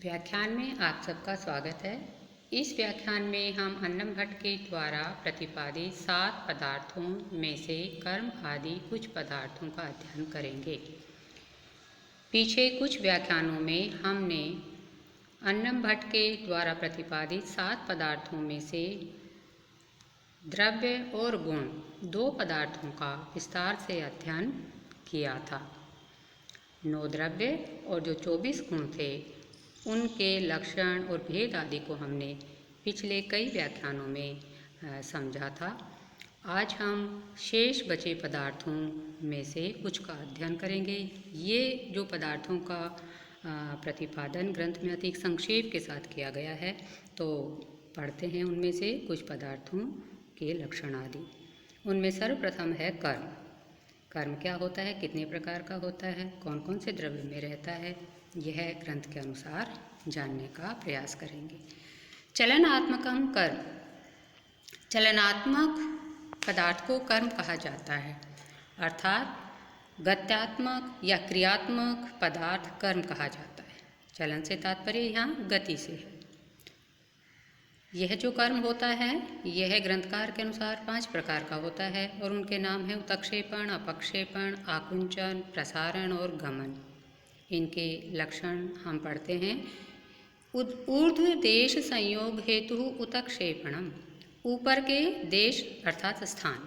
व्याख्यान में आप सबका स्वागत है। इस व्याख्यान में हम अन्नम भट्ट के द्वारा प्रतिपादित 7 पदार्थों में से कर्म आदि कुछ पदार्थों का अध्ययन करेंगे। पीछे कुछ व्याख्यानों में हमने अन्नम भट्ट के द्वारा प्रतिपादित 7 पदार्थों में से द्रव्य और गुण 2 पदार्थों का विस्तार से अध्ययन किया था। 9 द्रव्य और जो 24 गुण थे उनके लक्षण और भेद आदि को हमने पिछले कई व्याख्यानों में समझा था। आज हम शेष बचे पदार्थों में से कुछ का अध्ययन करेंगे। ये जो पदार्थों का प्रतिपादन ग्रंथ में अति संक्षेप के साथ किया गया है, तो पढ़ते हैं उनमें से कुछ पदार्थों के लक्षण आदि। उनमें सर्वप्रथम है कर्म। कर्म क्या होता है, कितने प्रकार का होता है, कौन कौन से द्रव्य में रहता है, यह ग्रंथ के अनुसार जानने का प्रयास करेंगे। चलनात्मकम कर्म। चलनात्मक पदार्थ को कर्म कहा जाता है, अर्थात गत्यात्मक या क्रियात्मक पदार्थ कर्म कहा जाता है। चलन से तात्पर्य यहाँ गति से है। यह जो कर्म होता है यह ग्रंथकार के अनुसार 5 प्रकार का होता है और उनके नाम है उत्क्षेपण, अपक्षेपण, आकुंचन, प्रसारण और गमन। इनके लक्षण हम पढ़ते हैं। ऊर्ध्व देश संयोग हेतु उत्क्षेपणम। ऊपर के देश अर्थात स्थान,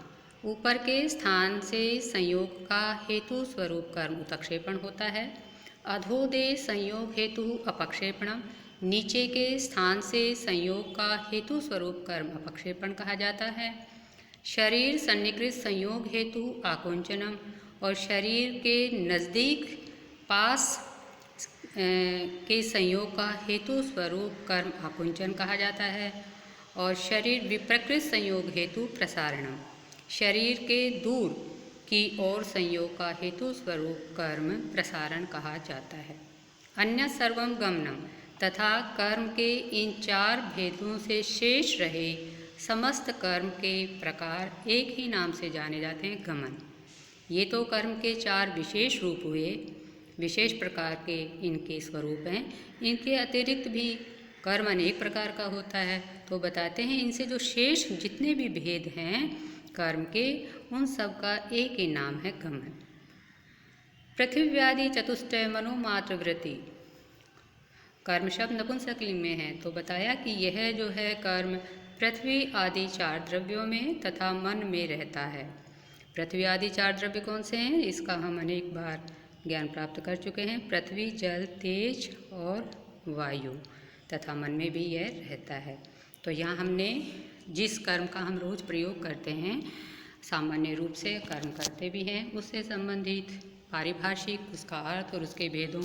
ऊपर के स्थान से संयोग का हेतु स्वरूप कर्म उत्क्षेपण होता है। अधोदेश संयोग हेतु अपक्षेपणम। नीचे के स्थान से संयोग का हेतु स्वरूप कर्म अपक्षेपण कहा जाता है। शरीर सन्निकृत संयोग हेतु आकुंचनम। और शरीर के नज़दीक पास के संयोग का हेतु स्वरूप कर्म आकुंचन कहा जाता है। और शरीर विप्रकृत संयोग हेतु प्रसारणम। शरीर के दूर की ओर संयोग का हेतु स्वरूप कर्म प्रसारण कहा जाता है। अन्य सर्वम गमनम। तथा कर्म के इन 4 भेदों से शेष रहे समस्त कर्म के प्रकार एक ही नाम से जाने जाते हैं, गमन। ये तो कर्म के 4 विशेष रूप हुए, विशेष प्रकार के इनके स्वरूप हैं। इनके अतिरिक्त भी कर्म अनेक प्रकार का होता है, तो बताते हैं इनसे जो शेष जितने भी भेद हैं कर्म के, उन सब का एक ही नाम है गमन। पृथ्व्यादि चतुष्टय मनोमात्र वृत्ति। कर्म शब्द नपुंसकलिंग में है, तो बताया कि यह जो है कर्म पृथ्वी आदि 4 द्रव्यों में तथा मन में रहता है। पृथ्वी आदि 4 द्रव्य कौन से हैं, इसका हम अनेक बार ज्ञान प्राप्त कर चुके हैं। पृथ्वी, जल, तेज और वायु तथा मन में भी यह रहता है। तो यहाँ हमने जिस कर्म का हम रोज़ प्रयोग करते हैं, सामान्य रूप से कर्म करते भी हैं, उससे संबंधित पारिभाषिक उसका अर्थ और उसके भेदों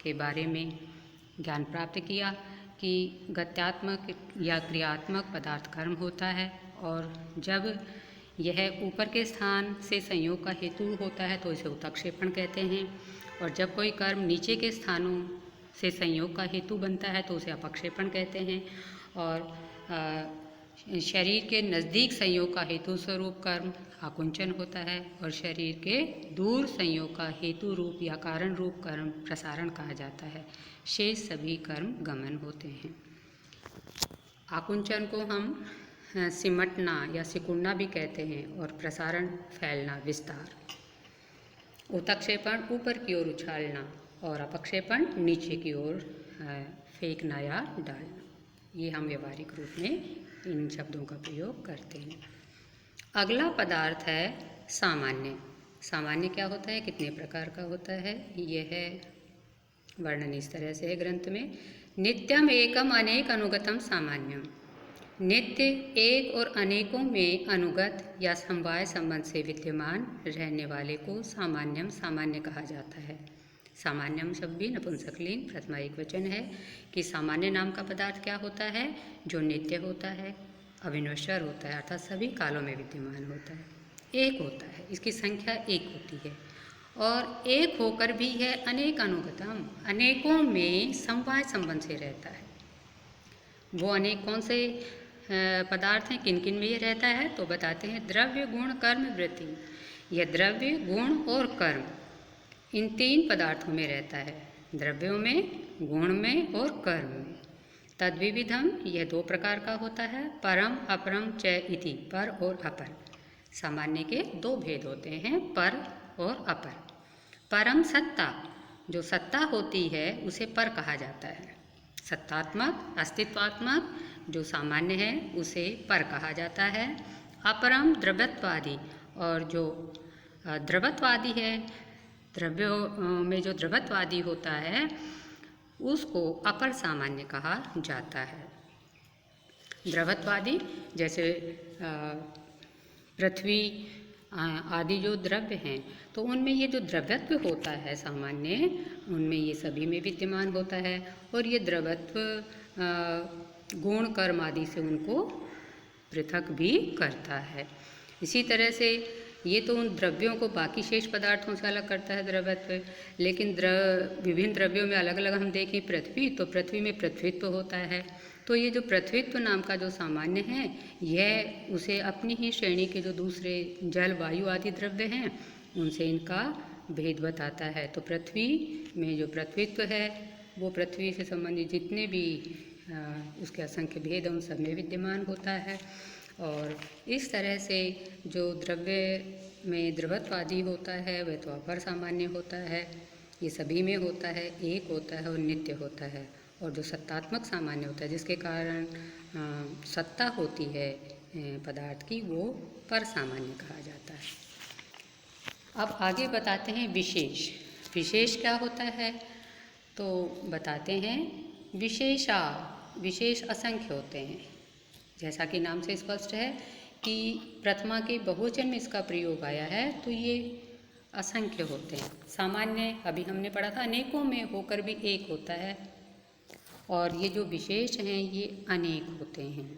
के बारे में ज्ञान प्राप्त किया कि गत्यात्मक या क्रियात्मक पदार्थ कर्म होता है। और जब यह ऊपर के स्थान से संयोग का हेतु होता है तो इसे उत्क्षेपण कहते हैं। और जब कोई कर्म नीचे के स्थानों से संयोग का हेतु बनता है तो उसे अपक्षेपण कहते हैं। और शरीर के नज़दीक संयोग का हेतु स्वरूप कर्म आकुंचन होता है। और शरीर के दूर संयोग का हेतु रूप या कारण रूप कर्म प्रसारण कहा जाता है। शेष सभी कर्म गमन होते हैं। आकुंचन को हम सिमटना या सिकुड़ना भी कहते हैं, और प्रसारण फैलना, विस्तार। उत्क्षेपण ऊपर की ओर उछालना और अपक्षेपण नीचे की ओर फेंकना या डालना। ये हम व्यवहारिक रूप में इन शब्दों का प्रयोग करते हैं। अगला पदार्थ है सामान्य। सामान्य क्या होता है, कितने प्रकार का होता है, यह वर्णन इस तरह से है ग्रंथ में। नित्यम एकम अनेक अनुगतम सामान्यम। नित्य, एक और अनेकों में अनुगत या समवाय संबंध से विद्यमान रहने वाले को सामान्यम सामान्य कहा जाता है। सामान्यम शब्द भी नपुंसकलिंग प्रथमा एकवचन है कि सामान्य नाम का पदार्थ क्या होता है, जो नित्य होता है, अविनश्वर होता है, अर्थात सभी कालों में विद्यमान होता है, एक होता है, इसकी संख्या एक होती है, और एक होकर भी है अनेक अनुगतम, अनेकों में समवाय संबंध से रहता है। वो अनेक कौन से पदार्थ हैं, किन किन में ये रहता है, तो बताते हैं द्रव्य, गुण, कर्म, वृत्ति। यह द्रव्य, गुण और कर्म इन 3 पदार्थों में रहता है। द्रव्यों में गुण में और कर्म में। तद्विविधम यह दो प्रकार का होता है, परम अपरम च इति, पर और अपर। सामान्य के दो भेद होते हैं, पर और अपर। परम सत्ता, जो सत्ता होती है उसे पर कहा जाता है। सत्तात्मक अस्तित्वात्मक जो सामान्य है उसे पर कहा जाता है। अपरम द्रव्यत्वादि, और जो द्रव्यत्वादि है, द्रव्यों में जो द्रव्यत्वादि होता है उसको अपर सामान्य कहा जाता है। द्रव्यत्वादि जैसे पृथ्वी आदि जो द्रव्य हैं, तो उनमें ये जो द्रव्यत्व होता है सामान्य, उनमें ये सभी में विद्यमान होता है, और ये द्रव्यत्व गुण कर्म आदि से उनको पृथक भी करता है। इसी तरह से ये तो उन द्रव्यों को बाकी शेष पदार्थों से अलग करता है द्रव्यत्व, लेकिन विभिन्न द्रव्यों में अलग अलग हम देखें पृथ्वी, तो पृथ्वी में पृथ्वीत्व होता है। तो ये जो पृथ्वीत्व नाम का जो सामान्य है, यह उसे अपनी ही श्रेणी के जो दूसरे जल वायु आदि द्रव्य हैं उनसे इनका भेद बताता है। तो पृथ्वी में जो पृथ्वीत्व है वो पृथ्वी से संबंधित जितने भी उसके असंख्य भेद उन सब में विद्यमान होता है। और इस तरह से जो द्रव्य में द्रव्यत्वादि होता है वह तो अपर सामान्य होता है, ये सभी में होता है, एक होता है और नित्य होता है। और जो सत्तात्मक सामान्य होता है जिसके कारण सत्ता होती है पदार्थ की, वो पर सामान्य कहा जाता है। अब आगे बताते हैं विशेष। विशेष क्या होता है, तो बताते हैं विशेष असंख्य होते हैं। जैसा कि नाम से स्पष्ट है कि प्रथमा के बहुवचन में इसका प्रयोग आया है, तो ये असंख्य होते हैं। सामान्य अभी हमने पढ़ा था अनेकों में होकर भी एक होता है, और ये जो विशेष हैं ये अनेक होते हैं।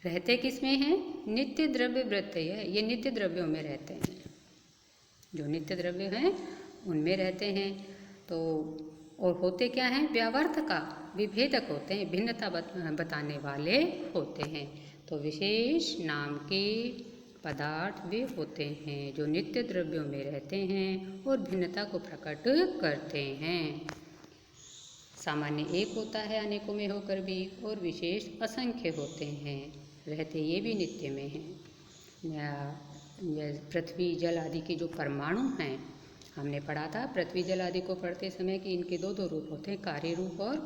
रहते किस में हैं? नित्य द्रव्य वृत्तय है, ये नित्य द्रव्यों में रहते हैं। जो नित्य द्रव्य हैं उनमें रहते हैं। तो और होते क्या हैं? व्यावर्त का विभेदक होते हैं, भिन्नता बताने वाले होते हैं। तो विशेष नाम के पदार्थ वे होते हैं जो नित्य द्रव्यों में रहते हैं और भिन्नता को प्रकट करते हैं। सामान्य एक होता है अनेकों में होकर भी, और विशेष असंख्य होते हैं, रहते ये भी नित्य में हैं। पृथ्वी जल आदि के जो परमाणु हैं, हमने पढ़ा था पृथ्वी जल आदि को पढ़ते समय कि इनके दो रूप होते हैं, कार्य रूप और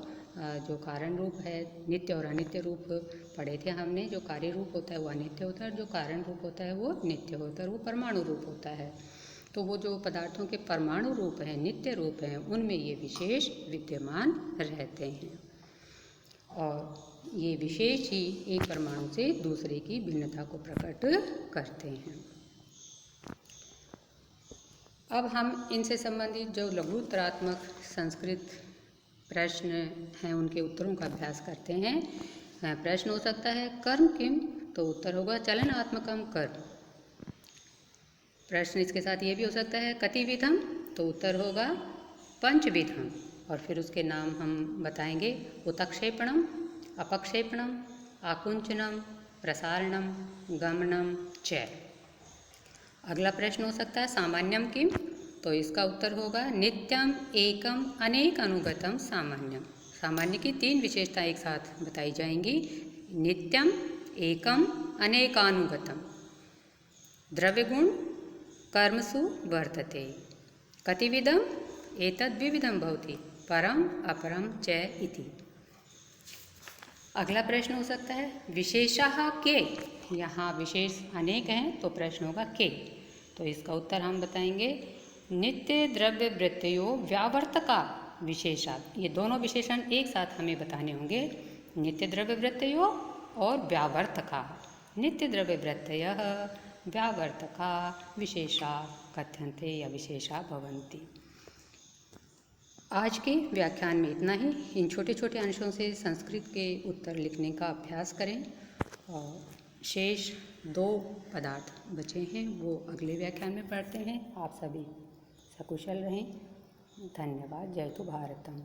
जो कारण रूप है, नित्य और अनित्य रूप पढ़े थे हमने। जो कार्य रूप होता है वो अनित्य होता है, और जो कारण रूप होता है वो नित्य होता है, वो परमाणु रूप होता है। तो वो जो पदार्थों के परमाणु रूप हैं, नित्य रूप हैं, उनमें ये विशेष विद्यमान रहते हैं, और ये विशेष ही एक परमाणु से दूसरे की भिन्नता को प्रकट करते हैं। अब हम इनसे संबंधित जो लघुत्तरात्मक संस्कृत प्रश्न हैं उनके उत्तरों का अभ्यास करते हैं। प्रश्न हो सकता है कर्म किम, तो उत्तर होगा चलनात्मकम कर्म। प्रश्न इसके साथ ये भी हो सकता है कतिविधम, तो उत्तर होगा पंचविधम। और फिर उसके नाम हम बताएंगे, उत्क्षेपणम, अपक्षेपणम, आकुंचनम, प्रसारणम, गमनम च। अगला प्रश्न हो सकता है सामान्यम किम, तो इसका उत्तर होगा नित्यम एकम अनेक अनुगतम सामान्यम। सामान्य की तीन विशेषताएं एक साथ बताई जाएंगी, नित्यम एकम अनेकानुगतम, द्रव्य गुण कर्मसु वर्तते, कतिविधम एतद् विविधम भवति, परम अपरम च इति। अगला प्रश्न हो सकता है विशेषाः के, यहाँ विशेष अनेक हैं तो प्रश्न होगा के, तो इसका उत्तर हम बताएंगे नित्य द्रव्य वृत्तयो व्यावर्तका विशेषात्। ये दोनों विशेषण एक साथ हमें बताने होंगे, नित्य द्रव्य वृत्तयो और व्यावर्तका। नित्य द्रव्य वृत्तयः व्यावर्तका विशेषा कथ्यन्ते या विशेषा भवन्ति। आज के व्याख्यान में इतना ही। इन छोटे छोटे अंशों से संस्कृत के उत्तर लिखने का अभ्यास करें, और शेष 2 पदार्थ बचे हैं वो अगले व्याख्यान में पढ़ते हैं। आप सभी सकुशल रहें। धन्यवाद। जय तो भारतम।